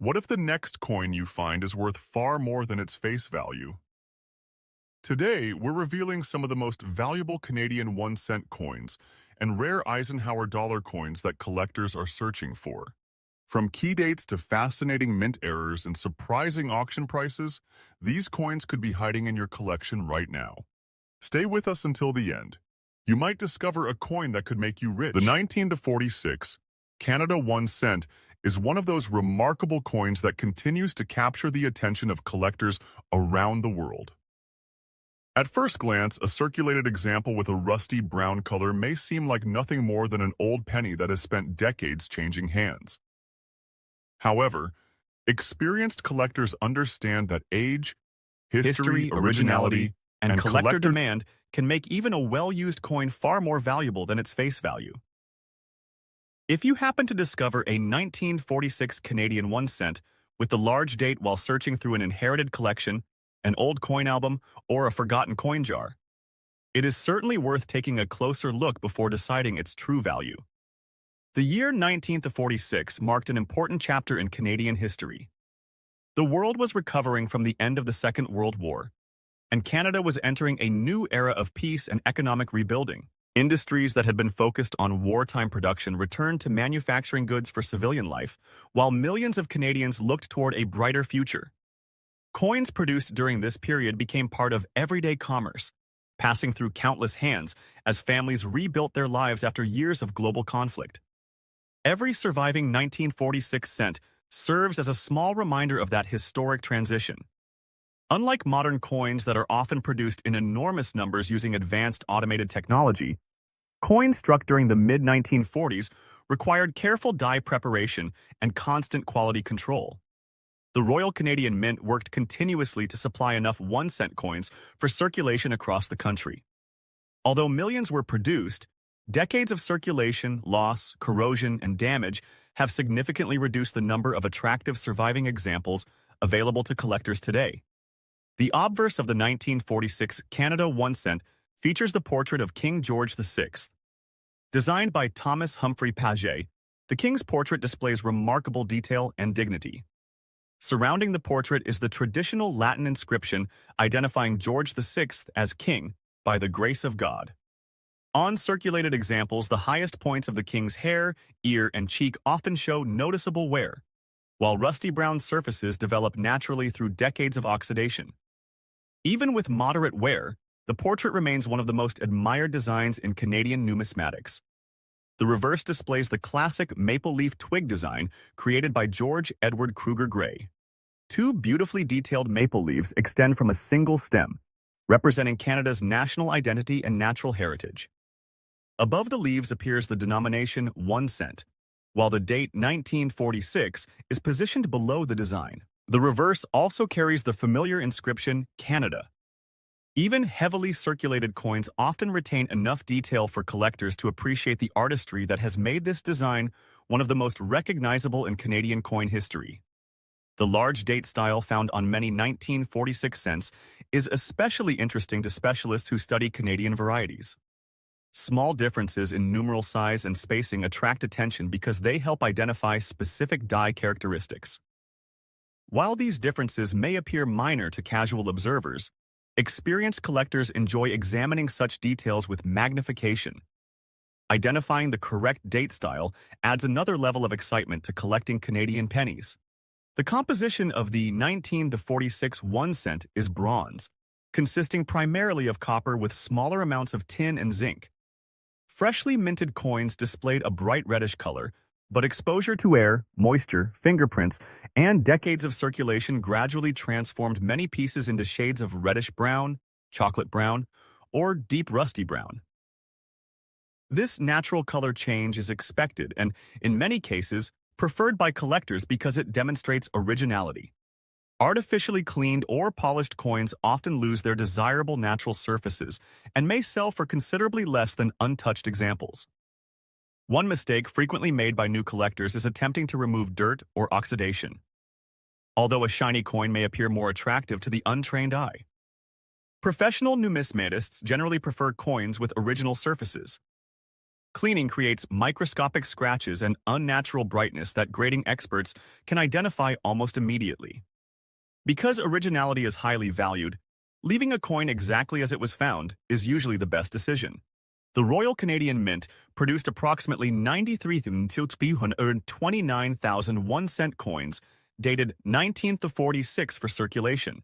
What if the next coin you find is worth far more than its face value? Today, we're revealing some of the most valuable Canadian 1-cent coins and rare Eisenhower dollar coins that collectors are searching for. From key dates to fascinating mint errors and surprising auction prices, these coins could be hiding in your collection right now. Stay with us until the end. You might discover a coin that could make you rich. The 1946 Canada 1 cent is one of those remarkable coins that continues to capture the attention of collectors around the world. At first glance, a circulated example with a rusty brown color may seem like nothing more than an old penny that has spent decades changing hands. However, experienced collectors understand that age, history, originality, and and collector collector demand can make even a well-used coin far more valuable than its face value. If you happen to discover a 1946 Canadian 1 cent with the large date while searching through an inherited collection, an old coin album, or a forgotten coin jar, it is certainly worth taking a closer look before deciding its true value. The year 1946 marked an important chapter in Canadian history. The world was recovering from the end of the Second World War, and Canada was entering a new era of peace and economic rebuilding. Industries that had been focused on wartime production returned to manufacturing goods for civilian life, while millions of Canadians looked toward a brighter future. Coins produced during this period became part of everyday commerce, passing through countless hands as families rebuilt their lives after years of global conflict. Every surviving 1946 cent serves as a small reminder of that historic transition. Unlike modern coins that are often produced in enormous numbers using advanced automated technology, coins struck during the mid-1940s required careful die preparation and constant quality control. The Royal Canadian Mint worked continuously to supply enough 1-cent coins for circulation across the country. Although millions were produced, decades of circulation, loss, corrosion, and damage have significantly reduced the number of attractive surviving examples available to collectors today. The obverse of the 1946 Canada 1 cent features the portrait of King George VI. Designed by Thomas Humphrey Paget, the king's portrait displays remarkable detail and dignity. Surrounding the portrait is the traditional Latin inscription identifying George VI as king by the grace of God. On circulated examples, the highest points of the king's hair, ear, and cheek often show noticeable wear, while rusty brown surfaces develop naturally through decades of oxidation. Even with moderate wear, the portrait remains one of the most admired designs in Canadian numismatics. The reverse displays the classic maple leaf twig design created by George Edward Kruger Gray. Two beautifully detailed maple leaves extend from a single stem, representing Canada's national identity and natural heritage. Above the leaves appears the denomination 1 cent, while the date 1946 is positioned below the design. The reverse also carries the familiar inscription Canada. Even heavily circulated coins often retain enough detail for collectors to appreciate the artistry that has made this design one of the most recognizable in Canadian coin history. The large date style found on many 1946 cents is especially interesting to specialists who study Canadian varieties. Small differences in numeral size and spacing attract attention because they help identify specific die characteristics. While these differences may appear minor to casual observers, experienced collectors enjoy examining such details with magnification. Identifying the correct date style adds another level of excitement to collecting Canadian pennies. The composition of the 1946 1 cent is bronze, consisting primarily of copper with smaller amounts of tin and zinc. Freshly minted coins displayed a bright reddish color, but exposure to air, moisture, fingerprints, and decades of circulation gradually transformed many pieces into shades of reddish brown, chocolate brown, or deep rusty brown. This natural color change is expected and, in many cases, preferred by collectors because it demonstrates originality. Artificially cleaned or polished coins often lose their desirable natural surfaces and may sell for considerably less than untouched examples. One mistake frequently made by new collectors is attempting to remove dirt or oxidation, although a shiny coin may appear more attractive to the untrained eye. Professional numismatists generally prefer coins with original surfaces. Cleaning creates microscopic scratches and unnatural brightness that grading experts can identify almost immediately. Because originality is highly valued, leaving a coin exactly as it was found is usually the best decision. The Royal Canadian Mint produced approximately 93,229,000 1-cent coins dated 19th to 46 for circulation.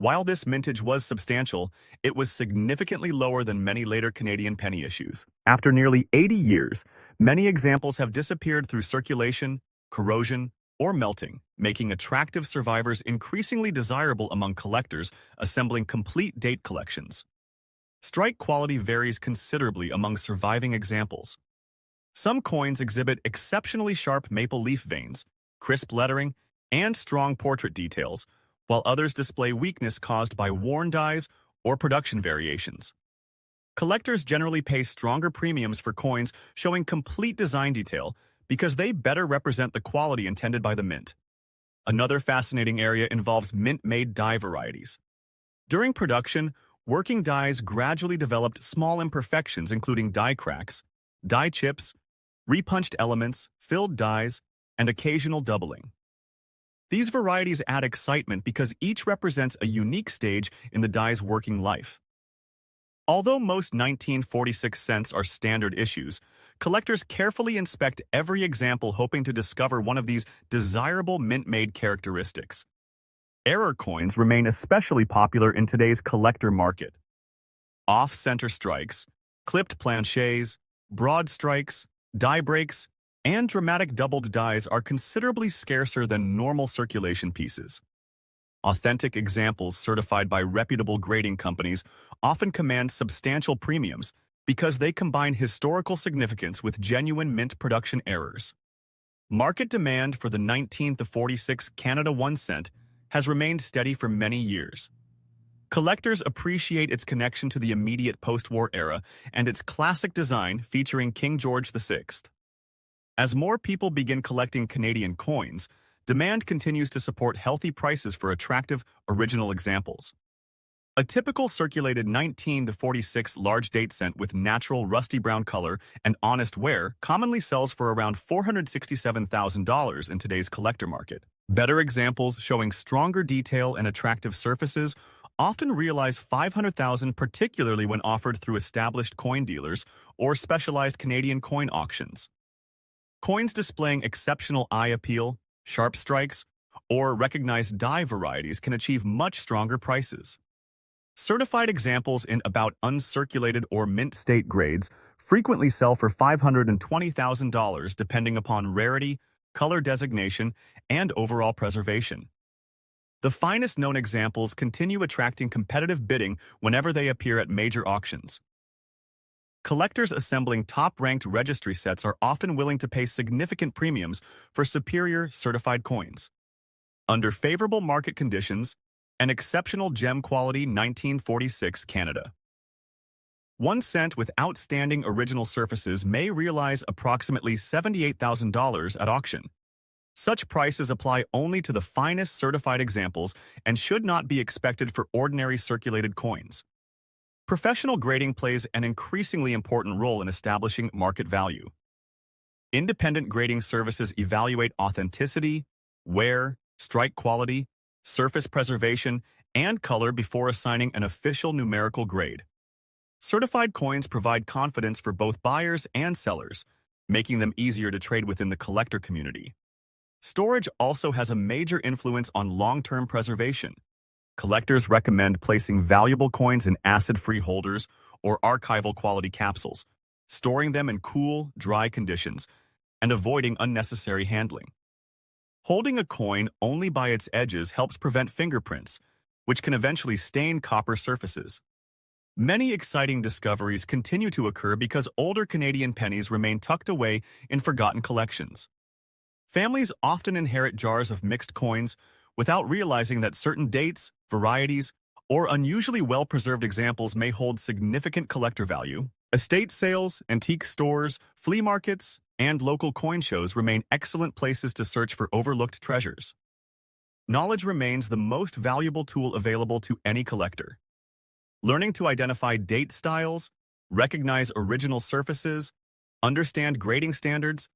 While this mintage was substantial, it was significantly lower than many later Canadian penny issues. After nearly 80 years, many examples have disappeared through circulation, corrosion, or melting, making attractive survivors increasingly desirable among collectors assembling complete date collections. Strike quality varies considerably among surviving examples. Some coins exhibit exceptionally sharp maple leaf veins, crisp lettering, and strong portrait details, while others display weakness caused by worn dies or production variations. Collectors generally pay stronger premiums for coins showing complete design detail because they better represent the quality intended by the mint. Another fascinating area involves mint-made die varieties. During production, working dies gradually developed small imperfections including die cracks, die chips, repunched elements, filled dies, and occasional doubling. These varieties add excitement because each represents a unique stage in the die's working life. Although most 1946 cents are standard issues, collectors carefully inspect every example hoping to discover one of these desirable mint-made characteristics. Error coins remain especially popular in today's collector market. Off-center strikes, clipped planchets, broad strikes, die breaks, and dramatic doubled dies are considerably scarcer than normal circulation pieces. Authentic examples certified by reputable grading companies often command substantial premiums because they combine historical significance with genuine mint production errors. Market demand for the 19th to 46 Canada 1 cent has remained steady for many years. Collectors appreciate its connection to the immediate post-war era and its classic design featuring King George VI. As more people begin collecting Canadian coins, demand continues to support healthy prices for attractive, original examples. A typical circulated 19 to 46 large date cent with natural rusty brown color and honest wear commonly sells for around $467,000 in today's collector market. Better examples showing stronger detail and attractive surfaces often realize $500,000, particularly when offered through established coin dealers or specialized Canadian coin auctions. Coins displaying exceptional eye appeal, sharp strikes, or recognized die varieties can achieve much stronger prices. Certified examples in about uncirculated or mint state grades frequently sell for $520,000 depending upon rarity, color designation, and overall preservation. The finest known examples continue attracting competitive bidding whenever they appear at major auctions. Collectors assembling top-ranked registry sets are often willing to pay significant premiums for superior certified coins. Under favorable market conditions, an exceptional gem quality 1946 Canada 1 cent with outstanding original surfaces may realize approximately $78,000 at auction. Such prices apply only to the finest certified examples and should not be expected for ordinary circulated coins. Professional grading plays an increasingly important role in establishing market value. Independent grading services evaluate authenticity, wear, strike quality, surface preservation, and color before assigning an official numerical grade. Certified coins provide confidence for both buyers and sellers, making them easier to trade within the collector community. Storage also has a major influence on long-term preservation. Collectors recommend placing valuable coins in acid-free holders or archival quality capsules, storing them in cool, dry conditions, and avoiding unnecessary handling. Holding a coin only by its edges helps prevent fingerprints, which can eventually stain copper surfaces. Many exciting discoveries continue to occur because older Canadian pennies remain tucked away in forgotten collections. Families often inherit jars of mixed coins without realizing that certain dates, varieties, or unusually well-preserved examples may hold significant collector value. Estate sales, antique stores, flea markets, and local coin shows remain excellent places to search for overlooked treasures. Knowledge remains the most valuable tool available to any collector. Learning to identify date styles, recognize original surfaces, understand grading standards,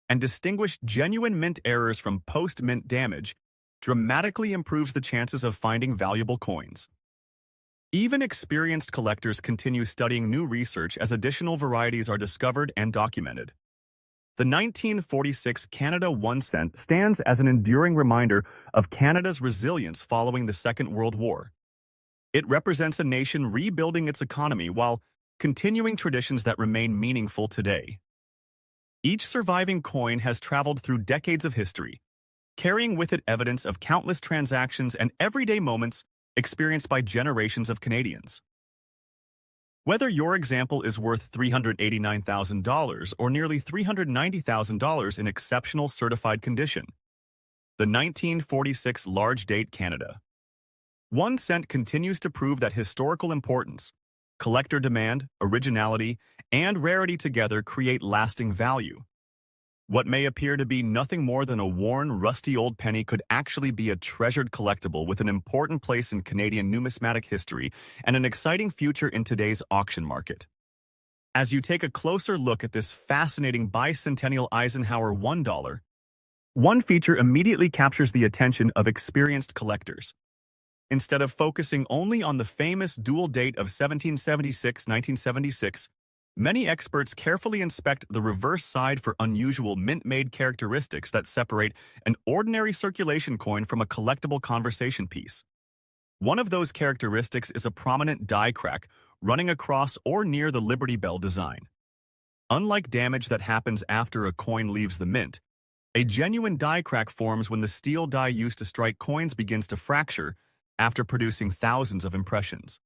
and distinguish genuine mint errors from post-mint damage dramatically improves the chances of finding valuable coins. Even experienced collectors continue studying new research as additional varieties are discovered and documented. The 1946 Canada 1 cent stands as an enduring reminder of Canada's resilience following the Second World War. It represents a nation rebuilding its economy while continuing traditions that remain meaningful today. Each surviving coin has traveled through decades of history, carrying with it evidence of countless transactions and everyday moments experienced by generations of Canadians. Whether your example is worth $389,000 or nearly $390,000 in exceptional certified condition, the 1946 Large Date Canada 1 cent continues to prove that historical importance, collector demand, originality, and rarity together create lasting value. What may appear to be nothing more than a worn, rusty old penny could actually be a treasured collectible with an important place in Canadian numismatic history and an exciting future in today's auction market. As you take a closer look at this fascinating bicentennial Eisenhower $1, one feature immediately captures the attention of experienced collectors. Instead of focusing only on the famous dual date of 1776-1976, many experts carefully inspect the reverse side for unusual mint-made characteristics that separate an ordinary circulation coin from a collectible conversation piece. One of those characteristics is a prominent die crack running across or near the Liberty Bell design. Unlike damage that happens after a coin leaves the mint, a genuine die crack forms when the steel die used to strike coins begins to fracture after producing thousands of impressions.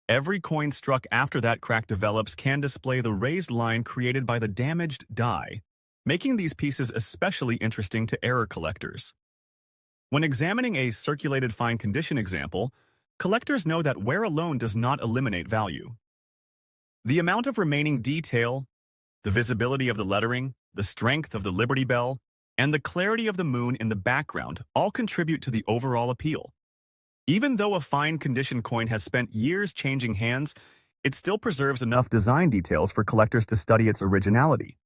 Every coin struck after that crack develops can display the raised line created by the damaged die, making these pieces especially interesting to error collectors. When examining a circulated fine condition example, collectors know that wear alone does not eliminate value. The amount of remaining detail, the visibility of the lettering, the strength of the Liberty Bell, and the clarity of the moon in the background all contribute to the overall appeal. Even though a fine condition coin has spent years changing hands, it still preserves enough design details for collectors to study its originality.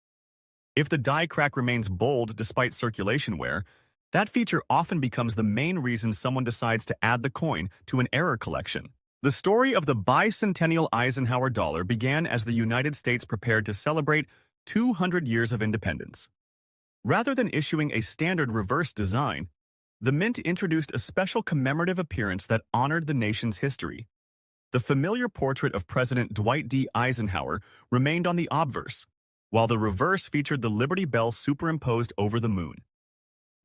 If the die crack remains bold despite circulation wear, that feature often becomes the main reason someone decides to add the coin to an error collection. The story of the bicentennial Eisenhower dollar began as the United States prepared to celebrate 200 years of independence. Rather than issuing a standard reverse design, the mint introduced a special commemorative appearance that honored the nation's history. The familiar portrait of President Dwight D. Eisenhower remained on the obverse, while the reverse featured the Liberty Bell superimposed over the moon.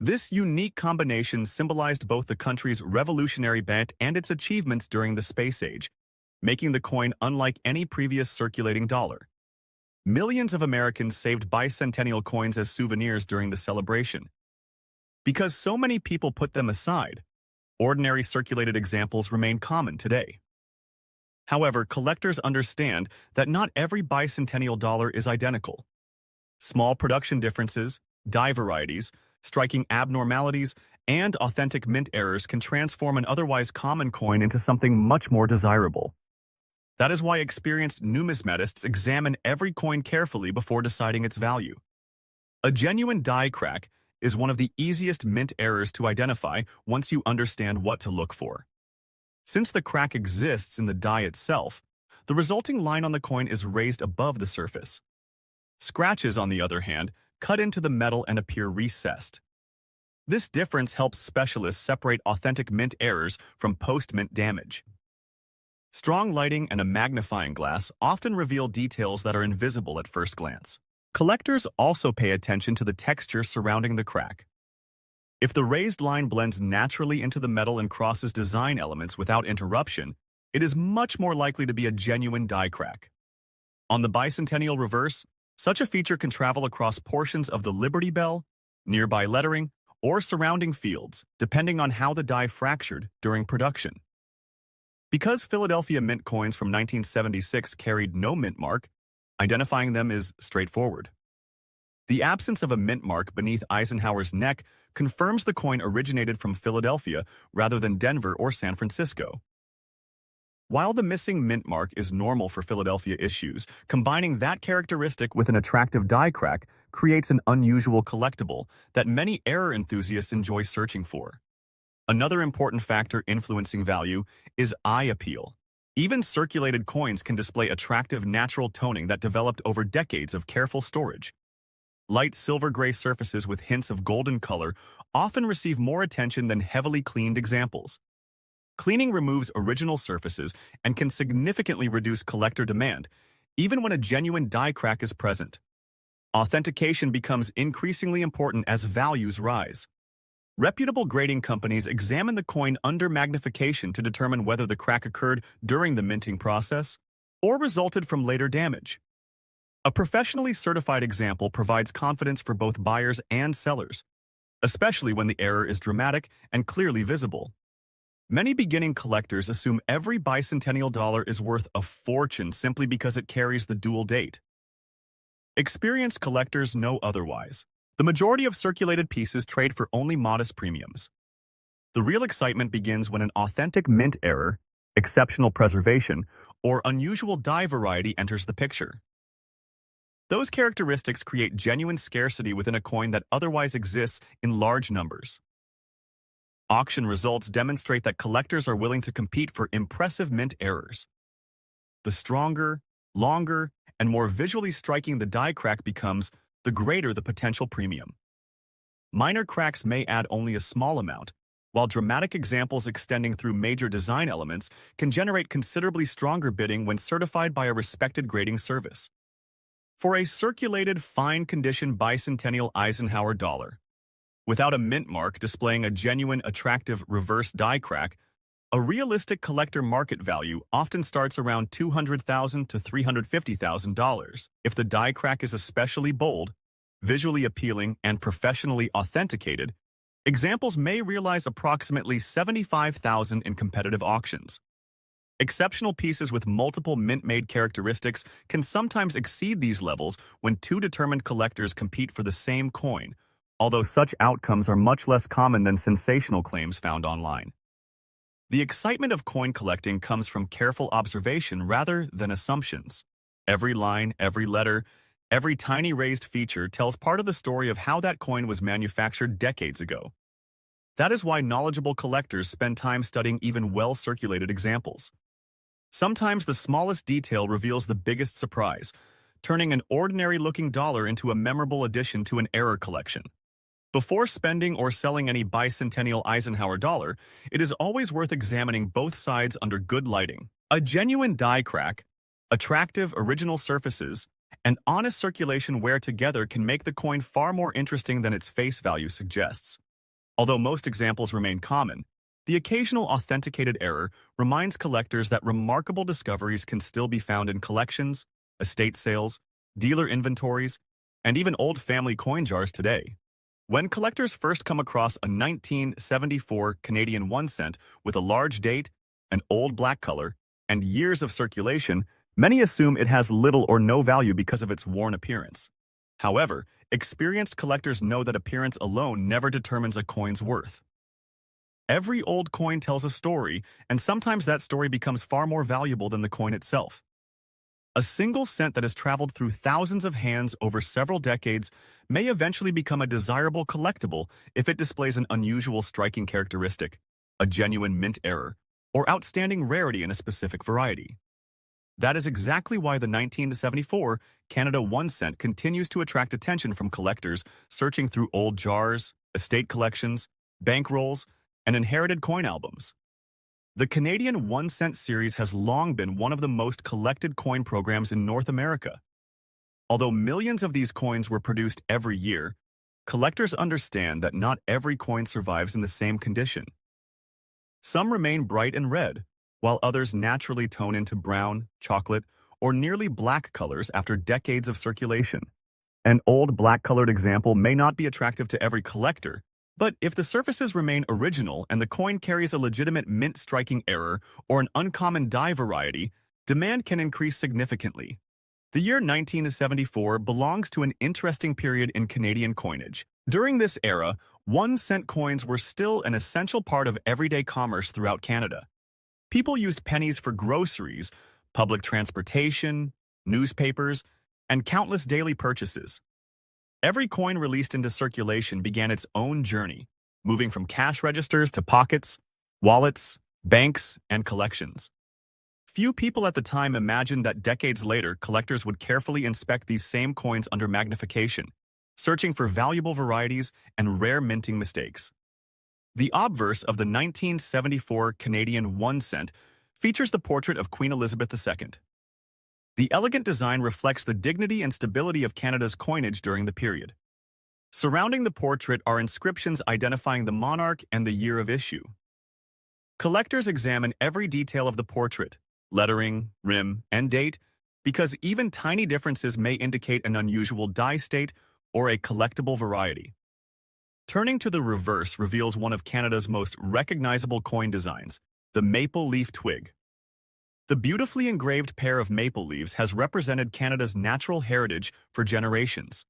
This unique combination symbolized both the country's revolutionary bent and its achievements during the space age, making the coin unlike any previous circulating dollar. Millions of Americans saved bicentennial coins as souvenirs during the celebration. Because so many people put them aside, ordinary circulated examples remain common today. However, collectors understand that not every bicentennial dollar is identical. Small production differences, die varieties, striking abnormalities, and authentic mint errors can transform an otherwise common coin into something much more desirable. That is why experienced numismatists examine every coin carefully before deciding its value. A genuine die crack is one of the easiest mint errors to identify once you understand what to look for. Since the crack exists in the die itself, the resulting line on the coin is raised above the surface. Scratches, on the other hand, cut into the metal and appear recessed. This difference helps specialists separate authentic mint errors from post-mint damage. Strong lighting and a magnifying glass often reveal details that are invisible at first glance. Collectors also pay attention to the texture surrounding the crack. If the raised line blends naturally into the metal and crosses design elements without interruption, it is much more likely to be a genuine die crack. On the bicentennial reverse, such a feature can travel across portions of the Liberty Bell, nearby lettering, or surrounding fields, depending on how the die fractured during production. Because Philadelphia mint coins from 1976 carried no mint mark, identifying them is straightforward. The absence of a mint mark beneath Eisenhower's neck confirms the coin originated from Philadelphia rather than Denver or San Francisco. While the missing mint mark is normal for Philadelphia issues, combining that characteristic with an attractive die crack creates an unusual collectible that many error enthusiasts enjoy searching for. Another important factor influencing value is eye appeal. Even circulated coins can display attractive natural toning that developed over decades of careful storage. Light silver-gray surfaces with hints of golden color often receive more attention than heavily cleaned examples. Cleaning removes original surfaces and can significantly reduce collector demand, even when a genuine die crack is present. Authentication becomes increasingly important as values rise. Reputable grading companies examine the coin under magnification to determine whether the crack occurred during the minting process or resulted from later damage. A professionally certified example provides confidence for both buyers and sellers, especially when the error is dramatic and clearly visible. Many beginning collectors assume every bicentennial dollar is worth a fortune simply because it carries the dual date. Experienced collectors know otherwise. The majority of circulated pieces trade for only modest premiums. The real excitement begins when an authentic mint error, exceptional preservation, or unusual die variety enters the picture. Those characteristics create genuine scarcity within a coin that otherwise exists in large numbers. Auction results demonstrate that collectors are willing to compete for impressive mint errors. The stronger, longer, and more visually striking the die crack becomes, the greater the potential premium. Minor cracks may add only a small amount, while dramatic examples extending through major design elements can generate considerably stronger bidding when certified by a respected grading service. For a circulated, fine-condition bicentennial Eisenhower dollar, without a mint mark displaying a genuine, attractive reverse die crack, a realistic collector market value often starts around $200,000 to $350,000. If the die crack is especially bold, visually appealing, and professionally authenticated, examples may realize approximately $75,000 in competitive auctions. Exceptional pieces with multiple mint-made characteristics can sometimes exceed these levels when two determined collectors compete for the same coin, although such outcomes are much less common than sensational claims found online. The excitement of coin collecting comes from careful observation rather than assumptions. Every line, every letter, every tiny raised feature tells part of the story of how that coin was manufactured decades ago. That is why knowledgeable collectors spend time studying even well-circulated examples. Sometimes the smallest detail reveals the biggest surprise, turning an ordinary-looking dollar into a memorable addition to an error collection. Before spending or selling any bicentennial Eisenhower dollar, it is always worth examining both sides under good lighting. A genuine die crack, attractive original surfaces, and honest circulation wear together can make the coin far more interesting than its face value suggests. Although most examples remain common, the occasional authenticated error reminds collectors that remarkable discoveries can still be found in collections, estate sales, dealer inventories, and even old family coin jars today. When collectors first come across a 1974 Canadian 1 cent with a large date, an old black color, and years of circulation, many assume it has little or no value because of its worn appearance. However, experienced collectors know that appearance alone never determines a coin's worth. Every old coin tells a story, and sometimes that story becomes far more valuable than the coin itself. A single cent that has traveled through thousands of hands over several decades may eventually become a desirable collectible if it displays an unusual striking characteristic, a genuine mint error, or outstanding rarity in a specific variety. That is exactly why the 1974 Canada 1 cent continues to attract attention from collectors searching through old jars, estate collections, bank rolls, and inherited coin albums. The Canadian 1 cent series has long been one of the most collected coin programs in North America. Although millions of these coins were produced every year, collectors understand that not every coin survives in the same condition. Some remain bright and red, while others naturally tone into brown, chocolate, or nearly black colors after decades of circulation. An old black-colored example may not be attractive to every collector, but if the surfaces remain original and the coin carries a legitimate mint-striking error or an uncommon die variety, demand can increase significantly. The year 1974 belongs to an interesting period in Canadian coinage. During this era, 1 cent coins were still an essential part of everyday commerce throughout Canada. People used pennies for groceries, public transportation, newspapers, and countless daily purchases. Every coin released into circulation began its own journey, moving from cash registers to pockets, wallets, banks, and collections. Few people at the time imagined that decades later, collectors would carefully inspect these same coins under magnification, searching for valuable varieties and rare minting mistakes. The obverse of the 1974 Canadian 1 cent features the portrait of Queen Elizabeth II. The elegant design reflects the dignity and stability of Canada's coinage during the period. Surrounding the portrait are inscriptions identifying the monarch and the year of issue. Collectors examine every detail of the portrait, lettering, rim, and date, because even tiny differences may indicate an unusual die state or a collectible variety. Turning to the reverse reveals one of Canada's most recognizable coin designs, the maple leaf twig. The beautifully engraved pair of maple leaves has represented Canada's natural heritage for generations.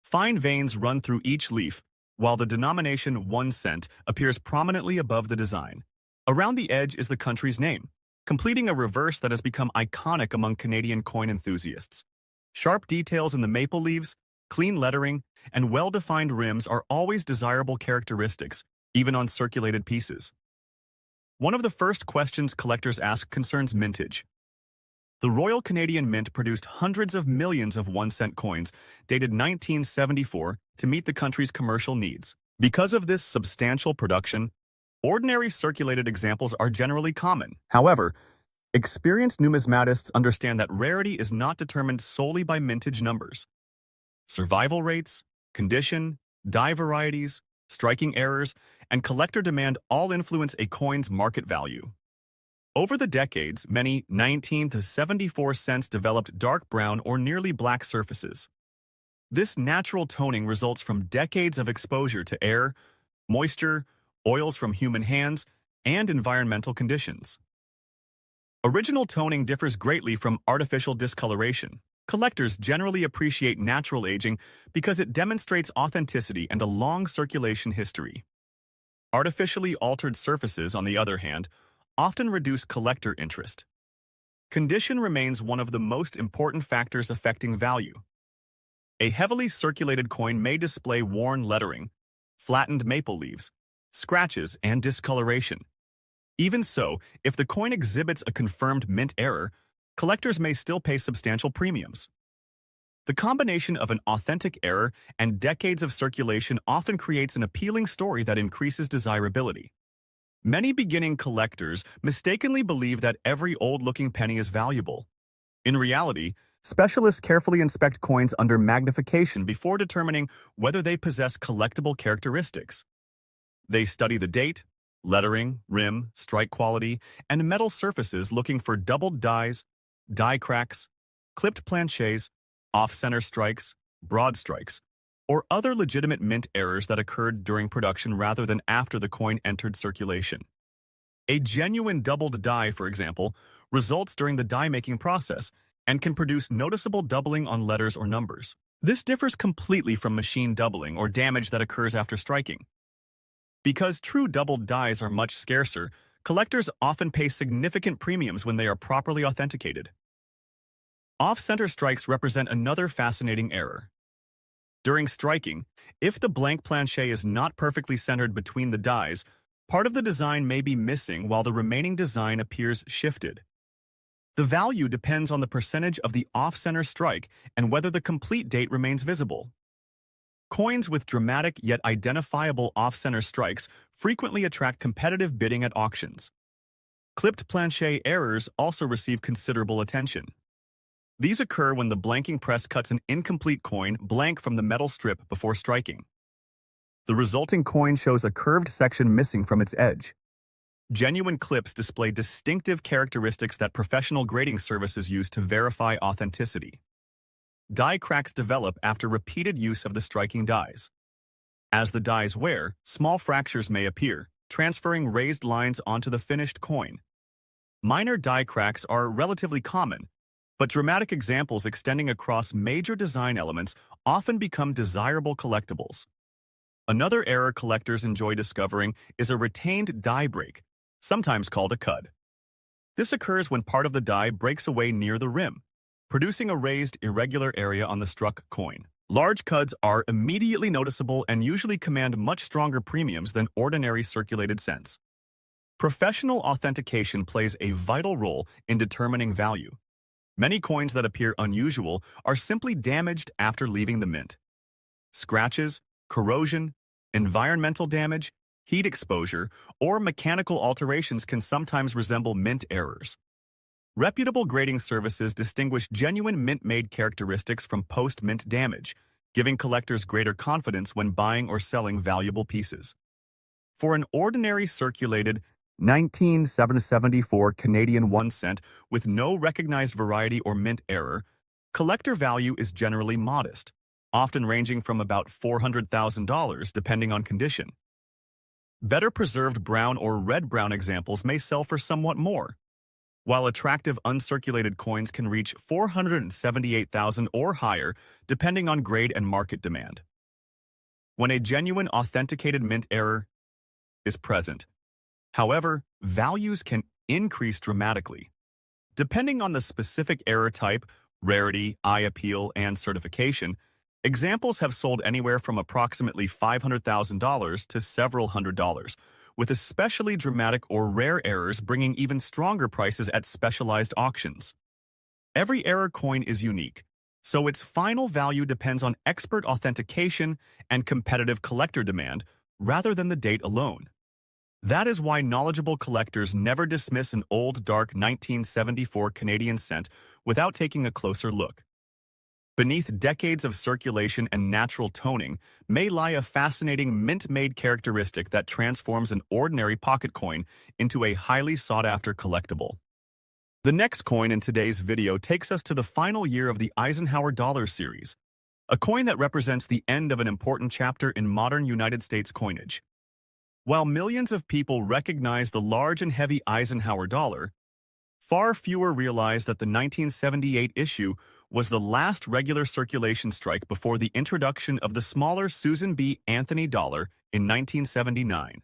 Fine veins run through each leaf, while the denomination 1 cent appears prominently above the design. Around the edge is the country's name, completing a reverse that has become iconic among Canadian coin enthusiasts. Sharp details in the maple leaves, clean lettering, and well-defined rims are always desirable characteristics, even on circulated pieces. One of the first questions collectors ask concerns mintage. The Royal Canadian Mint produced hundreds of millions of 1 cent coins dated 1974 to meet the country's commercial needs. Because of this substantial production, ordinary circulated examples are generally common. However, experienced numismatists understand that rarity is not determined solely by mintage numbers. Survival rates, condition, die varieties, striking errors, and collector demand all influence a coin's market value. Over the decades, many 19 to 74 cents developed dark brown or nearly black surfaces. This natural toning results from decades of exposure to air, moisture, oils from human hands, and environmental conditions. Original toning differs greatly from artificial discoloration. Collectors generally appreciate natural aging because it demonstrates authenticity and a long circulation history. Artificially altered surfaces, on the other hand, often reduce collector interest. Condition remains one of the most important factors affecting value. A heavily circulated coin may display worn lettering, flattened maple leaves, scratches, and discoloration. Even so, if the coin exhibits a confirmed mint error, collectors may still pay substantial premiums. The combination of an authentic error and decades of circulation often creates an appealing story that increases desirability. Many beginning collectors mistakenly believe that every old-looking penny is valuable. In reality, specialists carefully inspect coins under magnification before determining whether they possess collectible characteristics. They study the date, lettering, rim, strike quality, and metal surfaces looking for doubled dies, die cracks, clipped planchets, off-center strikes, broad strikes, or other legitimate mint errors that occurred during production rather than after the coin entered circulation. A genuine doubled die, for example, results during the die-making process and can produce noticeable doubling on letters or numbers. This differs completely from machine doubling or damage that occurs after striking. Because true doubled dies are much scarcer, collectors often pay significant premiums when they are properly authenticated. Off-center strikes represent another fascinating error. During striking, if the blank planchet is not perfectly centered between the dies, part of the design may be missing while the remaining design appears shifted. The value depends on the percentage of the off-center strike and whether the complete date remains visible. Coins with dramatic yet identifiable off-center strikes frequently attract competitive bidding at auctions. Clipped planchet errors also receive considerable attention. These occur when the blanking press cuts an incomplete coin blank from the metal strip before striking. The resulting coin shows a curved section missing from its edge. Genuine clips display distinctive characteristics that professional grading services use to verify authenticity. Die cracks develop after repeated use of the striking dies. As the dies wear, small fractures may appear, transferring raised lines onto the finished coin. Minor die cracks are relatively common, but dramatic examples extending across major design elements often become desirable collectibles. Another error collectors enjoy discovering is a retained die break, sometimes called a cud. This occurs when part of the die breaks away near the rim, producing a raised, irregular area on the struck coin. Large cuds are immediately noticeable and usually command much stronger premiums than ordinary circulated cents. Professional authentication plays a vital role in determining value. Many coins that appear unusual are simply damaged after leaving the mint. Scratches, corrosion, environmental damage, heat exposure, or mechanical alterations can sometimes resemble mint errors. Reputable grading services distinguish genuine mint-made characteristics from post-mint damage, giving collectors greater confidence when buying or selling valuable pieces. For an ordinary circulated 1974 Canadian 1 cent with no recognized variety or mint error, collector value is generally modest, often ranging from about $400,000 depending on condition. Better preserved brown or red-brown examples may sell for somewhat more, while attractive uncirculated coins can reach $478,000 or higher depending on grade and market demand. When a genuine authenticated mint error is present, however, values can increase dramatically. Depending on the specific error type, rarity, eye appeal, and certification, examples have sold anywhere from approximately $500,000 to several $100s, with especially dramatic or rare errors bringing even stronger prices at specialized auctions. Every error coin is unique, so its final value depends on expert authentication and competitive collector demand rather than the date alone. That is why knowledgeable collectors never dismiss an old, dark 1974 Canadian cent without taking a closer look. Beneath decades of circulation and natural toning may lie a fascinating mint-made characteristic that transforms an ordinary pocket coin into a highly sought-after collectible. The next coin in today's video takes us to the final year of the Eisenhower Dollars series, a coin that represents the end of an important chapter in modern United States coinage. While millions of people recognize the large and heavy Eisenhower dollar, far fewer realize that the 1978 issue was the last regular circulation strike before the introduction of the smaller Susan B. Anthony dollar in 1979.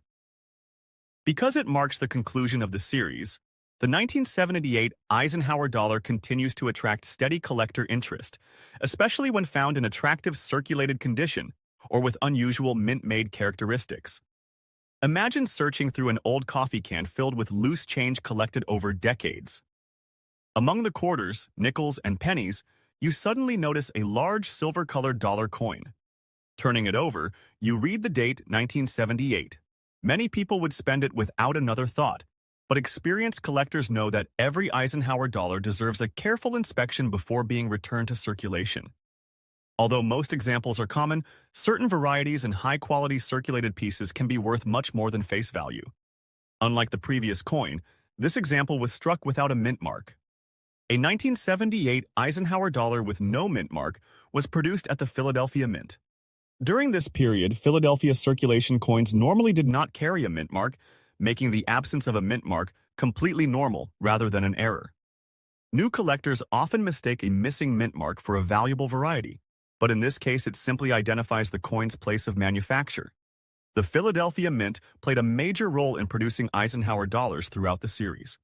Because it marks the conclusion of the series, the 1978 Eisenhower dollar continues to attract steady collector interest, especially when found in attractive circulated condition or with unusual mint-made characteristics. Imagine searching through an old coffee can filled with loose change collected over decades. Among the quarters, nickels, and pennies, you suddenly notice a large silver-colored dollar coin. Turning it over, you read the date 1978. Many people would spend it without another thought, but experienced collectors know that every Eisenhower dollar deserves a careful inspection before being returned to circulation. Although most examples are common, certain varieties and high-quality circulated pieces can be worth much more than face value. Unlike the previous coin, this example was struck without a mint mark. A 1978 Eisenhower dollar with no mint mark was produced at the Philadelphia Mint. During this period, Philadelphia circulation coins normally did not carry a mint mark, making the absence of a mint mark completely normal rather than an error. New collectors often mistake a missing mint mark for a valuable variety, but in this case it simply identifies the coin's place of manufacture. The Philadelphia Mint played a major role in producing Eisenhower dollars throughout the series.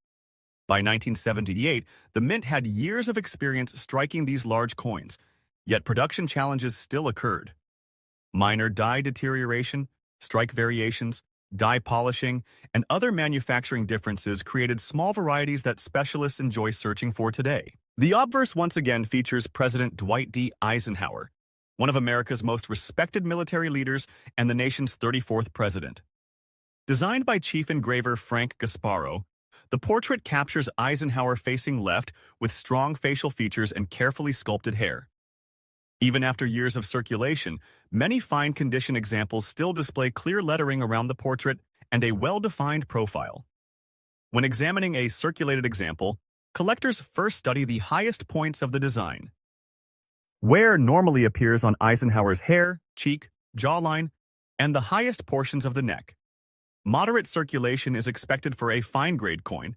By 1978, the Mint had years of experience striking these large coins, yet production challenges still occurred. Minor die deterioration, strike variations, die polishing, and other manufacturing differences created small varieties that specialists enjoy searching for today. The obverse once again features President Dwight D. Eisenhower, one of America's most respected military leaders and the nation's 34th president. Designed by chief engraver Frank Gasparo, the portrait captures Eisenhower facing left with strong facial features and carefully sculpted hair. Even after years of circulation, many fine condition examples still display clear lettering around the portrait and a well-defined profile. When examining a circulated example, collectors first study the highest points of the design. Wear normally appears on Eisenhower's hair, cheek, jawline, and the highest portions of the neck. Moderate circulation is expected for a fine-grade coin,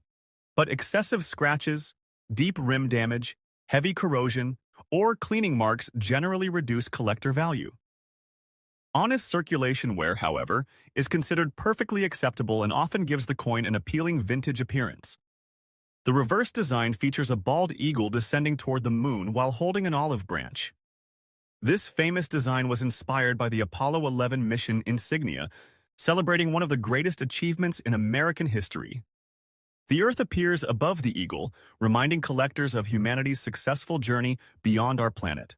but excessive scratches, deep rim damage, heavy corrosion, or cleaning marks generally reduce collector value. Honest circulation wear, however, is considered perfectly acceptable and often gives the coin an appealing vintage appearance. The reverse design features a bald eagle descending toward the moon while holding an olive branch. This famous design was inspired by the Apollo 11 mission insignia, celebrating one of the greatest achievements in American history. The Earth appears above the eagle, reminding collectors of humanity's successful journey beyond our planet.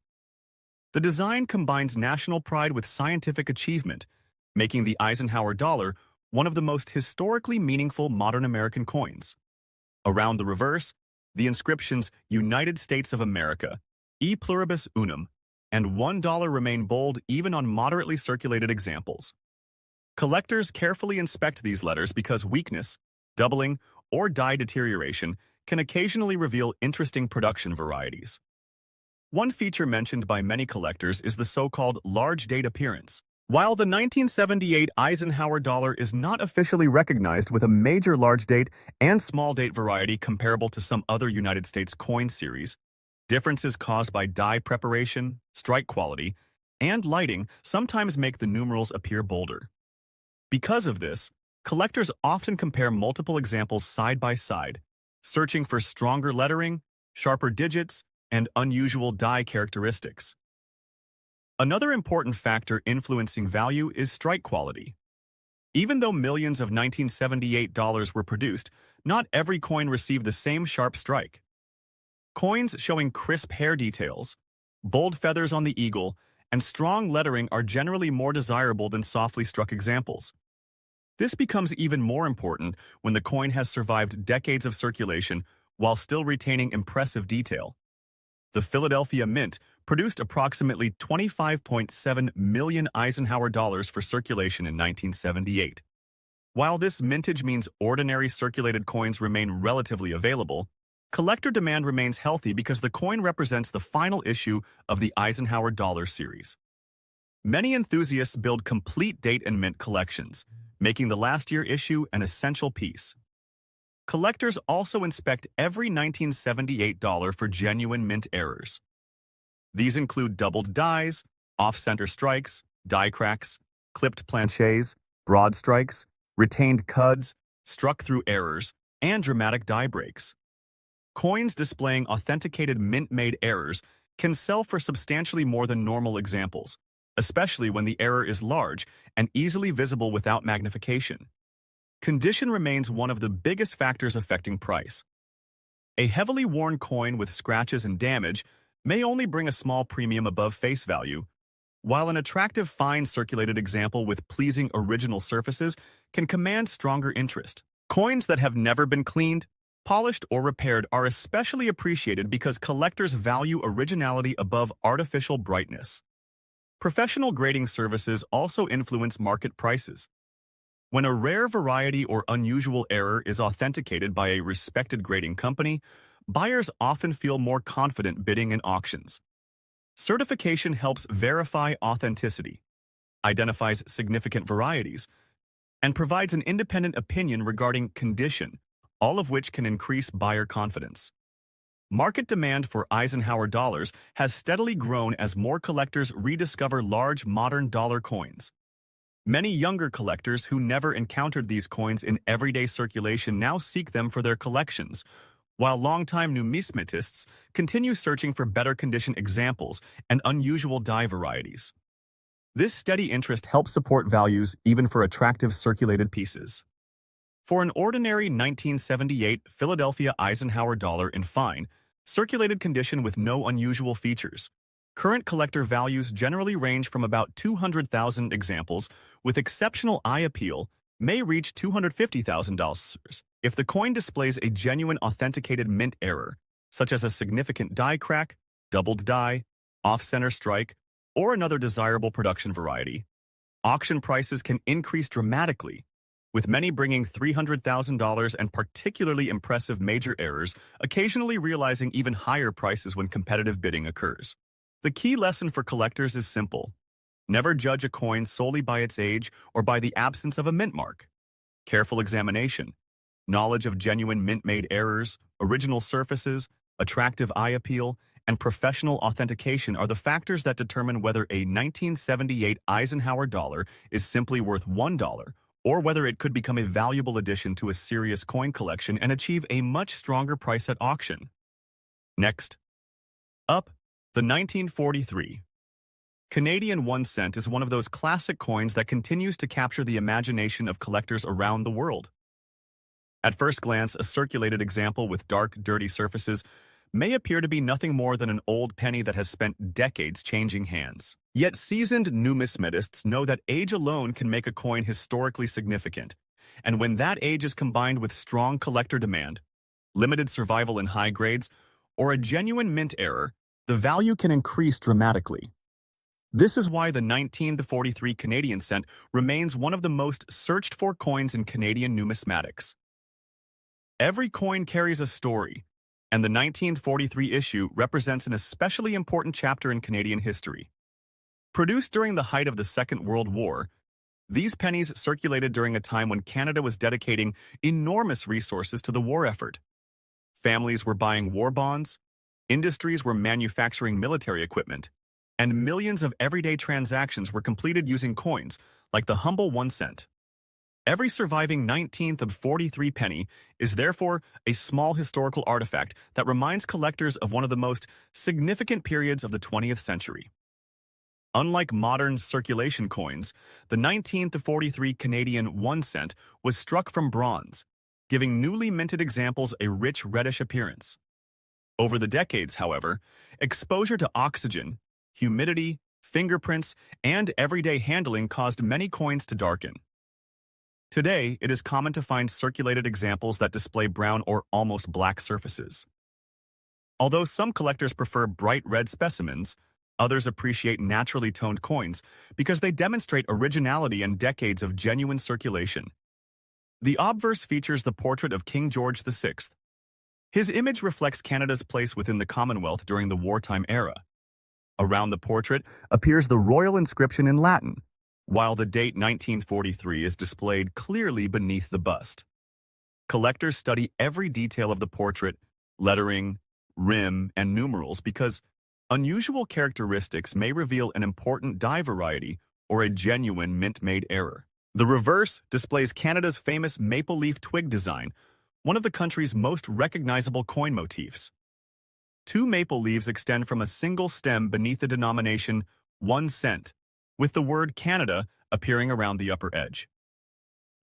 The design combines national pride with scientific achievement, making the Eisenhower dollar one of the most historically meaningful modern American coins. Around the reverse, the inscriptions United States of America, E pluribus unum, and $1 remain bold even on moderately circulated examples. Collectors carefully inspect these letters because weakness, doubling, or die deterioration can occasionally reveal interesting production varieties. One feature mentioned by many collectors is the so-called large date appearance. While the 1978 Eisenhower dollar is not officially recognized with a major large date and small date variety comparable to some other United States coin series, differences caused by die preparation, strike quality, and lighting sometimes make the numerals appear bolder. Because of this, collectors often compare multiple examples side by side, searching for stronger lettering, sharper digits, and unusual die characteristics. Another important factor influencing value is strike quality. Even though millions of 1978 dollars were produced, not every coin received the same sharp strike. Coins showing crisp hair details, bold feathers on the eagle, and strong lettering are generally more desirable than softly struck examples. This becomes even more important when the coin has survived decades of circulation while still retaining impressive detail. The Philadelphia Mint produced approximately 25.7 million Eisenhower dollars for circulation in 1978. While this mintage means ordinary circulated coins remain relatively available, collector demand remains healthy because the coin represents the final issue of the Eisenhower dollar series. Many enthusiasts build complete date and mint collections, making the last year issue an essential piece. Collectors also inspect every 1978 dollar for genuine mint errors. These include doubled dies, off-center strikes, die cracks, clipped planchets, broad strikes, retained cuds, struck-through errors, and dramatic die breaks. Coins displaying authenticated mint-made errors can sell for substantially more than normal examples, especially when the error is large and easily visible without magnification. Condition remains one of the biggest factors affecting price. A heavily worn coin with scratches and damage may only bring a small premium above face value, while an attractive fine circulated example with pleasing original surfaces can command stronger interest. Coins that have never been cleaned, polished, or repaired are especially appreciated because collectors value originality above artificial brightness. Professional grading services also influence market prices. When a rare variety or unusual error is authenticated by a respected grading company, buyers often feel more confident bidding in auctions. Certification helps verify authenticity, identifies significant varieties, and provides an independent opinion regarding condition, all of which can increase buyer confidence. Market demand for Eisenhower dollars has steadily grown as more collectors rediscover large modern dollar coins. Many younger collectors who never encountered these coins in everyday circulation now seek them for their collections, while longtime numismatists continue searching for better condition examples and unusual die varieties. This steady interest helps support values even for attractive circulated pieces. For an ordinary 1978 Philadelphia Eisenhower dollar in fine, circulated condition with no unusual features, current collector values generally range from about 200,000 examples, with exceptional eye appeal, may reach $250,000 if the coin displays a genuine authenticated mint error, such as a significant die crack, doubled die, off-center strike, or another desirable production variety. Auction prices can increase dramatically, with many bringing $300,000 and particularly impressive major errors, occasionally realizing even higher prices when competitive bidding occurs. The key lesson for collectors is simple. Never judge a coin solely by its age or by the absence of a mint mark. Careful examination, knowledge of genuine mint-made errors, original surfaces, attractive eye appeal, and professional authentication are the factors that determine whether a 1978 Eisenhower dollar is simply worth $1 or whether it could become a valuable addition to a serious coin collection and achieve a much stronger price at auction. Next up, the 1943. Canadian 1 cent is one of those classic coins that continues to capture the imagination of collectors around the world. At first glance, a circulated example with dark, dirty surfaces may appear to be nothing more than an old penny that has spent decades changing hands. Yet seasoned numismatists know that age alone can make a coin historically significant, and when that age is combined with strong collector demand, limited survival in high grades, or a genuine mint error, the value can increase dramatically. This is why the 1943 Canadian cent remains one of the most searched-for coins in Canadian numismatics. Every coin carries a story, and the 1943 issue represents an especially important chapter in Canadian history. Produced during the height of the Second World War, these pennies circulated during a time when Canada was dedicating enormous resources to the war effort. Families were buying war bonds, industries were manufacturing military equipment, and millions of everyday transactions were completed using coins, like the humble 1 cent. Every surviving 19th of 43 penny is therefore a small historical artifact that reminds collectors of one of the most significant periods of the 20th century. Unlike modern circulation coins, the 19th of 43 Canadian 1 cent was struck from bronze, giving newly minted examples a rich reddish appearance. Over the decades, however, exposure to oxygen, humidity, fingerprints, and everyday handling caused many coins to darken. Today, it is common to find circulated examples that display brown or almost black surfaces. Although some collectors prefer bright red specimens, others appreciate naturally toned coins because they demonstrate originality and decades of genuine circulation. The obverse features the portrait of King George VI. His image reflects Canada's place within the Commonwealth during the wartime era. Around the portrait appears the royal inscription in Latin, while the date 1943 is displayed clearly beneath the bust. Collectors study every detail of the portrait, lettering, rim, and numerals because unusual characteristics may reveal an important die variety or a genuine mint-made error. The reverse displays Canada's famous maple leaf twig design, one of the country's most recognizable coin motifs. Two maple leaves extend from a single stem beneath the denomination 1 cent, with the word Canada appearing around the upper edge.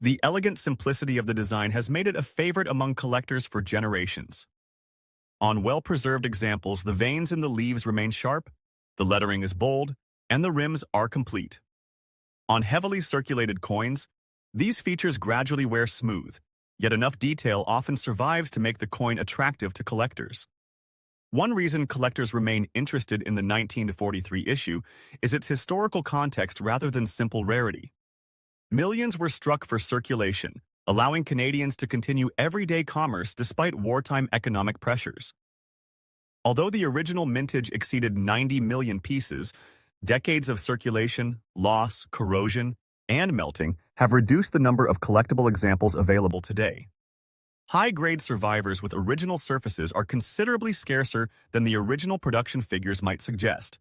The elegant simplicity of the design has made it a favorite among collectors for generations. On well-preserved examples, the veins in the leaves remain sharp, the lettering is bold, and the rims are complete. On heavily circulated coins, these features gradually wear smooth, yet enough detail often survives to make the coin attractive to collectors. One reason collectors remain interested in the 1943 issue is its historical context rather than simple rarity. Millions were struck for circulation, allowing Canadians to continue everyday commerce despite wartime economic pressures. Although the original mintage exceeded 90 million pieces, decades of circulation, loss, corrosion, and melting have reduced the number of collectible examples available today. High-grade survivors with original surfaces are considerably scarcer than the original production figures might suggest.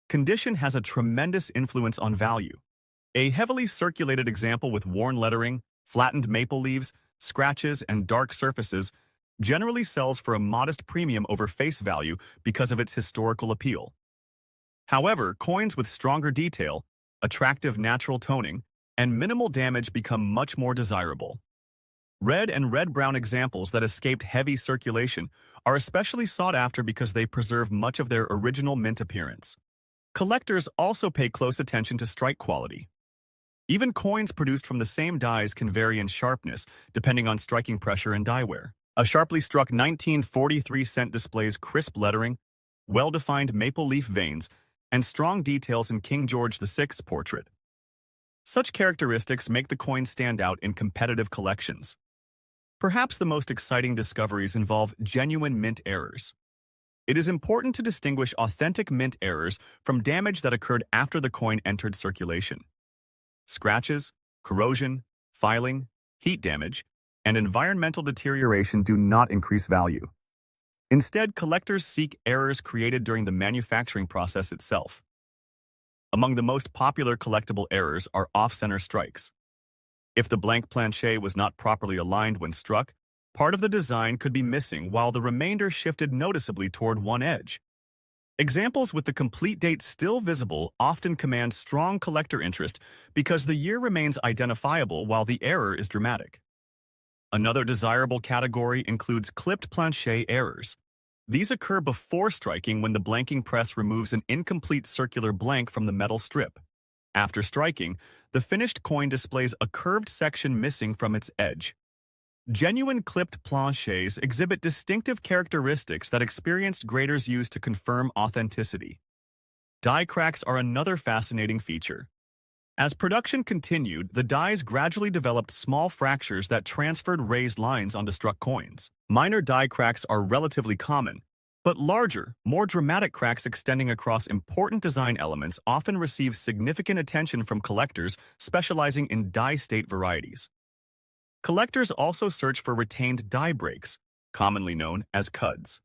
Condition has a tremendous influence on value. A heavily circulated example with worn lettering, flattened maple leaves, scratches, and dark surfaces generally sells for a modest premium over face value because of its historical appeal. However, coins with stronger detail, attractive natural toning, and minimal damage become much more desirable. Red and red-brown examples that escaped heavy circulation are especially sought after because they preserve much of their original mint appearance. Collectors also pay close attention to strike quality. Even coins produced from the same dies can vary in sharpness depending on striking pressure and die wear. A sharply struck 1943 cent displays crisp lettering, well-defined maple leaf veins, and strong details in King George VI's portrait. Such characteristics make the coin stand out in competitive collections. Perhaps the most exciting discoveries involve genuine mint errors. It is important to distinguish authentic mint errors from damage that occurred after the coin entered circulation. Scratches, corrosion, filing, heat damage, and environmental deterioration do not increase value. Instead, collectors seek errors created during the manufacturing process itself. Among the most popular collectible errors are off-center strikes. If the blank planchet was not properly aligned when struck, part of the design could be missing while the remainder shifted noticeably toward one edge. Examples with the complete date still visible often command strong collector interest because the year remains identifiable while the error is dramatic. Another desirable category includes clipped planchet errors. These occur before striking when the blanking press removes an incomplete circular blank from the metal strip. After striking, the finished coin displays a curved section missing from its edge. Genuine clipped planchets exhibit distinctive characteristics that experienced graders use to confirm authenticity. Die cracks are another fascinating feature. As production continued, the dies gradually developed small fractures that transferred raised lines onto struck coins. Minor die cracks are relatively common, but larger, more dramatic cracks extending across important design elements often receive significant attention from collectors specializing in die-state varieties. Collectors also search for retained die breaks, commonly known as cuds.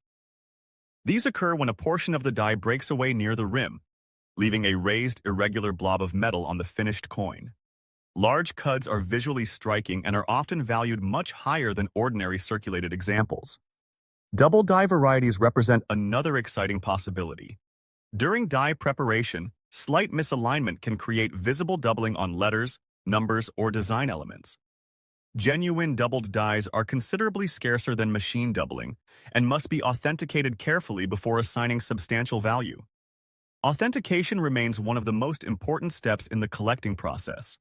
These occur when a portion of the die breaks away near the rim, leaving a raised, irregular blob of metal on the finished coin. Large cuds are visually striking and are often valued much higher than ordinary circulated examples. Double die varieties represent another exciting possibility. During die preparation, slight misalignment can create visible doubling on letters, numbers, or design elements. Genuine doubled dies are considerably scarcer than machine doubling and must be authenticated carefully before assigning substantial value. Authentication remains one of the most important steps in the collecting process.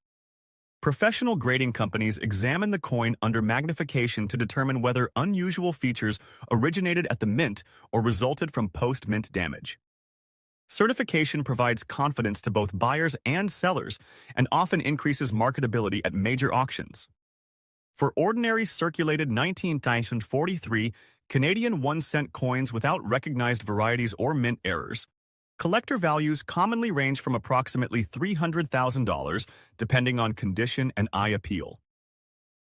Professional grading companies examine the coin under magnification to determine whether unusual features originated at the mint or resulted from post-mint damage. Certification provides confidence to both buyers and sellers and often increases marketability at major auctions. For ordinary circulated 1943 Canadian 1-cent coins without recognized varieties or mint errors, collector values commonly range from approximately $300,000 depending on condition and eye appeal.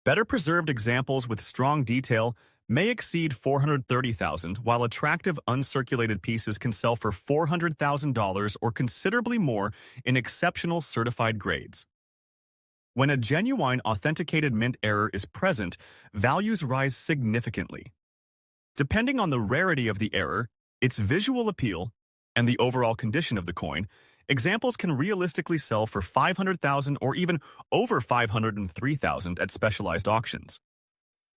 Better preserved examples with strong detail may exceed $430,000, while attractive uncirculated pieces can sell for $400,000 or considerably more in exceptional certified grades. When a genuine authenticated mint error is present, values rise significantly. Depending on the rarity of the error, its visual appeal, and the overall condition of the coin, examples can realistically sell for $500,000 or even over $503,000 at specialized auctions.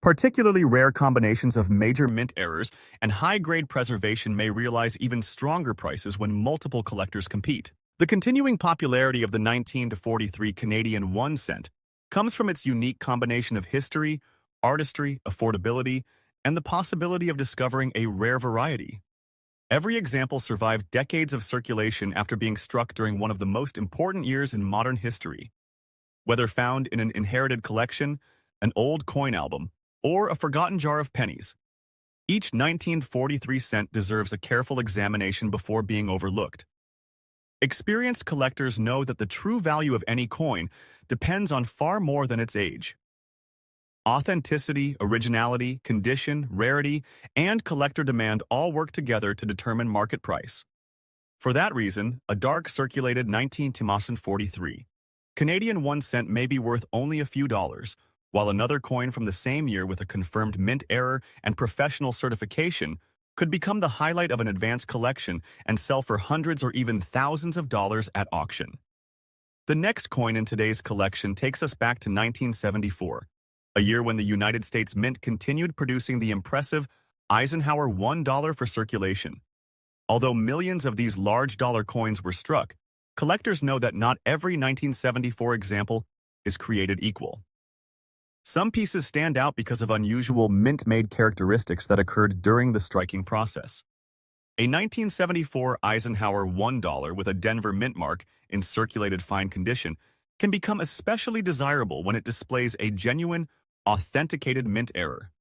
Particularly rare combinations of major mint errors and high-grade preservation may realize even stronger prices when multiple collectors compete. The continuing popularity of the 1943 Canadian 1 cent comes from its unique combination of history, artistry, affordability, and the possibility of discovering a rare variety. Every example survived decades of circulation after being struck during one of the most important years in modern history. Whether found in an inherited collection, an old coin album, or a forgotten jar of pennies, each 1943 cent deserves a careful examination before being overlooked. Experienced collectors know that the true value of any coin depends on far more than its age. Authenticity, originality, condition, rarity, and collector demand all work together to determine market price. For that reason, a dark circulated 1943 Canadian 1 cent may be worth only a few dollars, while another coin from the same year with a confirmed mint error and professional certification could become the highlight of an advanced collection and sell for hundreds or even thousands of dollars at auction. The next coin in today's collection takes us back to 1974. A year when the United States Mint continued producing the impressive Eisenhower $1 for circulation. Although millions of these large dollar coins were struck, collectors know that not every 1974 example is created equal. Some pieces stand out because of unusual mint-made characteristics that occurred during the striking process. A 1974 Eisenhower $1 with a Denver mint mark in circulated fine condition can become especially desirable when it displays a genuine, authenticated mint error.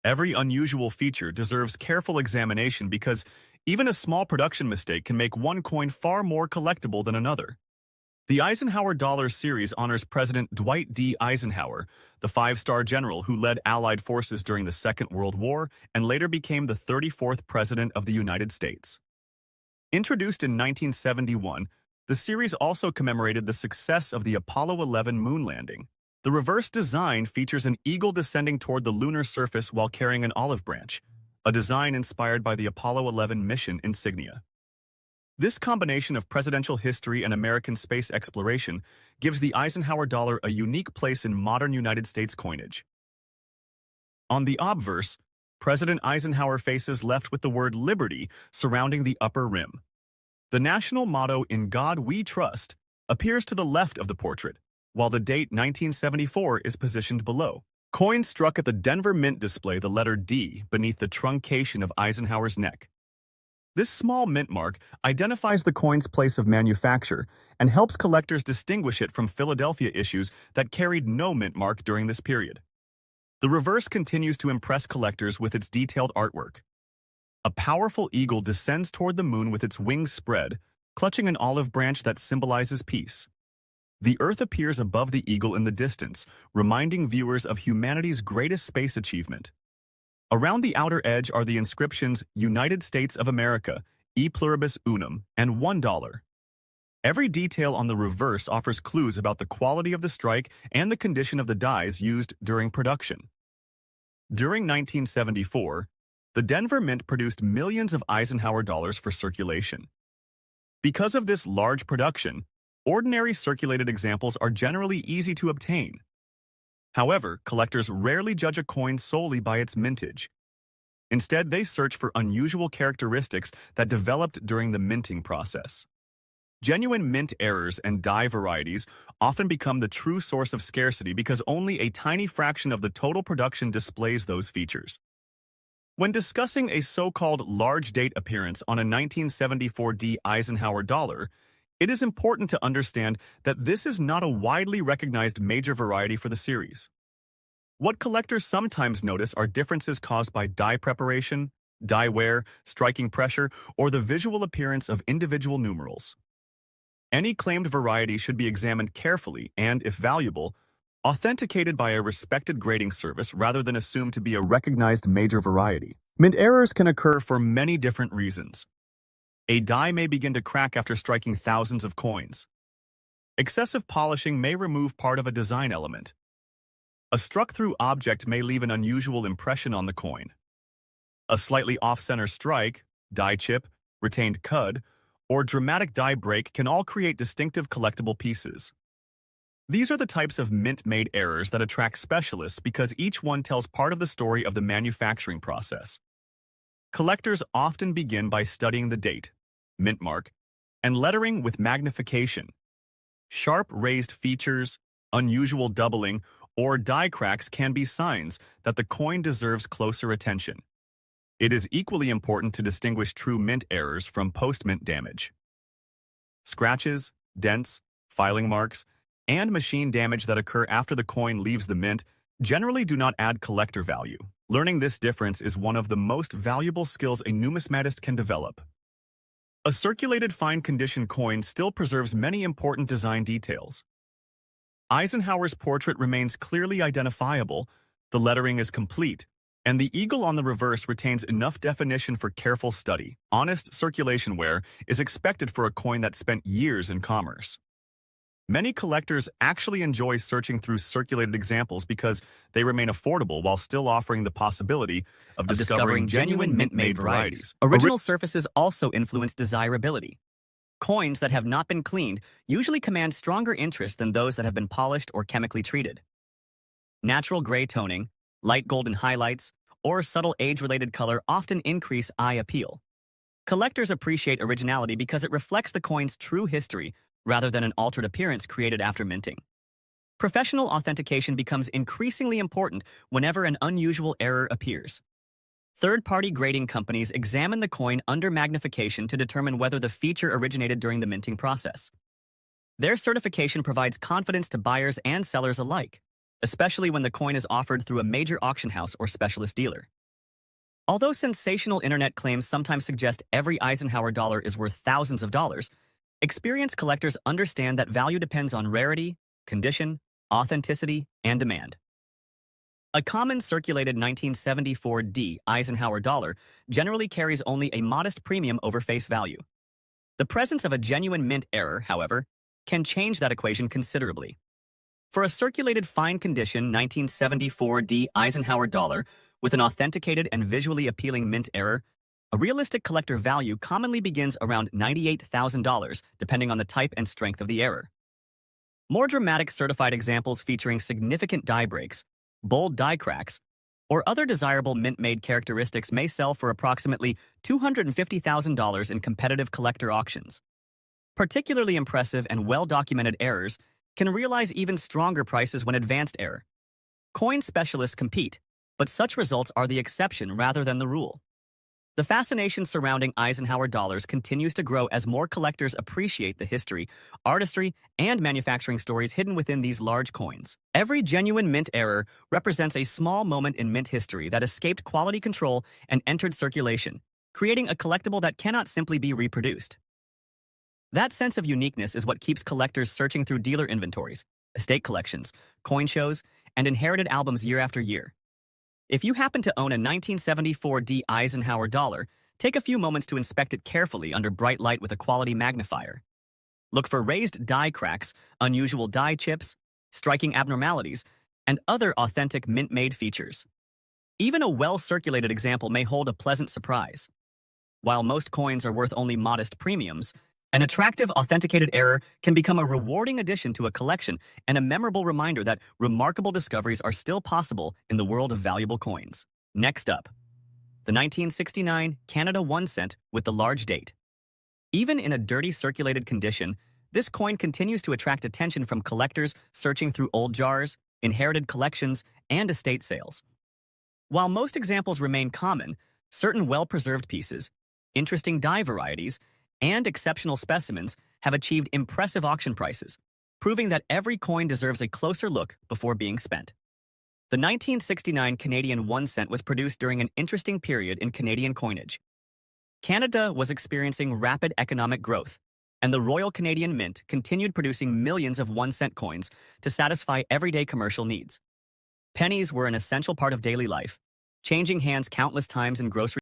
Every unusual feature deserves careful examination because even a small production mistake can make one coin far more collectible than another. The Eisenhower Dollars series honors President Dwight D. Eisenhower, the five-star general who led Allied forces during the Second World War and later became the 34th President of the United States. Introduced in 1971, the series also commemorated the success of the Apollo 11 moon landing. The reverse design features an eagle descending toward the lunar surface while carrying an olive branch, a design inspired by the Apollo 11 mission insignia. This combination of presidential history and American space exploration gives the Eisenhower dollar a unique place in modern United States coinage. On the obverse, President Eisenhower faces left with the word liberty surrounding the upper rim. The national motto, "In God We Trust," appears to the left of the portrait, while the date 1974 is positioned below. Coins struck at the Denver Mint display the letter D beneath the truncation of Eisenhower's neck. This small mint mark identifies the coin's place of manufacture and helps collectors distinguish it from Philadelphia issues that carried no mint mark during this period. The reverse continues to impress collectors with its detailed artwork. A powerful eagle descends toward the moon with its wings spread, clutching an olive branch that symbolizes peace. The Earth appears above the eagle in the distance, reminding viewers of humanity's greatest space achievement. Around the outer edge are the inscriptions United States of America, E Pluribus Unum, and $1. Every detail on the reverse offers clues about the quality of the strike and the condition of the dies used during production. During 1974, the Denver Mint produced millions of Eisenhower dollars for circulation. Because of this large production, ordinary circulated examples are generally easy to obtain. However, collectors rarely judge a coin solely by its mintage. Instead, they search for unusual characteristics that developed during the minting process. Genuine mint errors and die varieties often become the true source of scarcity because only a tiny fraction of the total production displays those features. When discussing a so-called large date appearance on a 1974 D Eisenhower dollar, it is important to understand that this is not a widely recognized major variety for the series. What collectors sometimes notice are differences caused by die preparation, die wear, striking pressure, or the visual appearance of individual numerals. Any claimed variety should be examined carefully and, if valuable, authenticated by a respected grading service rather than assumed to be a recognized major variety. Mint errors can occur for many different reasons. A die may begin to crack after striking thousands of coins. Excessive polishing may remove part of a design element. A struck-through object may leave an unusual impression on the coin. A slightly off-center strike, die chip, retained cud, or dramatic die break can all create distinctive collectible pieces. These are the types of mint-made errors that attract specialists because each one tells part of the story of the manufacturing process. Collectors often begin by studying the date, mint mark, and lettering with magnification. Sharp raised features, unusual doubling, or die cracks can be signs that the coin deserves closer attention. It is equally important to distinguish true mint errors from post-mint damage. Scratches, dents, filing marks, and machine damage that occur after the coin leaves the mint generally do not add collector value. Learning this difference is one of the most valuable skills a numismatist can develop. A circulated fine-condition coin still preserves many important design details. Eisenhower's portrait remains clearly identifiable, the lettering is complete, and the eagle on the reverse retains enough definition for careful study. Honest circulation wear is expected for a coin that spent years in commerce. Many collectors actually enjoy searching through circulated examples because they remain affordable while still offering the possibility of discovering genuine mint-made varieties. Original surfaces also influence desirability. Coins that have not been cleaned usually command stronger interest than those that have been polished or chemically treated. Natural gray toning, light golden highlights, or subtle age-related color often increase eye appeal. Collectors appreciate originality because it reflects the coin's true history rather than an altered appearance created after minting. Professional authentication becomes increasingly important whenever an unusual error appears. Third-party grading companies examine the coin under magnification to determine whether the feature originated during the minting process. Their certification provides confidence to buyers and sellers alike, especially when the coin is offered through a major auction house or specialist dealer. Although sensational internet claims sometimes suggest every Eisenhower dollar is worth thousands of dollars, experienced collectors understand that value depends on rarity, condition, authenticity, and demand. A common circulated 1974 D Eisenhower dollar generally carries only a modest premium over face value. The presence of a genuine mint error, however, can change that equation considerably. For a circulated fine condition 1974 Eisenhower dollar with an authenticated and visually appealing mint error, a realistic collector value commonly begins around $98,000 depending on the type and strength of the error. More dramatic certified examples featuring significant die breaks, bold die cracks, or other desirable mint-made characteristics may sell for approximately $250,000 in competitive collector auctions. Particularly impressive and well-documented errors can realize even stronger prices when advanced error. Coin specialists compete, but such results are the exception rather than the rule. The fascination surrounding Eisenhower dollars continues to grow as more collectors appreciate the history, artistry, and manufacturing stories hidden within these large coins. Every genuine mint error represents a small moment in mint history that escaped quality control and entered circulation, creating a collectible that cannot simply be reproduced. That sense of uniqueness is what keeps collectors searching through dealer inventories, estate collections, coin shows, and inherited albums year after year. If you happen to own a 1974 Eisenhower dollar, take a few moments to inspect it carefully under bright light with a quality magnifier. Look for raised die cracks, unusual die chips, striking abnormalities, and other authentic mint-made features. Even a well-circulated example may hold a pleasant surprise. While most coins are worth only modest premiums, an attractive authenticated error can become a rewarding addition to a collection and a memorable reminder that remarkable discoveries are still possible in the world of valuable coins. Next up, the 1969 Canada 1 cent with the large date. Even in a dirty circulated condition, this coin continues to attract attention from collectors searching through old jars, inherited collections, and estate sales. While most examples remain common, certain well-preserved pieces, interesting die varieties, and exceptional specimens have achieved impressive auction prices, proving that every coin deserves a closer look before being spent. The 1969 Canadian 1 cent was produced during an interesting period in Canadian coinage. Canada was experiencing rapid economic growth, and the Royal Canadian Mint continued producing millions of 1 cent coins to satisfy everyday commercial needs. Pennies were an essential part of daily life, changing hands countless times in grocery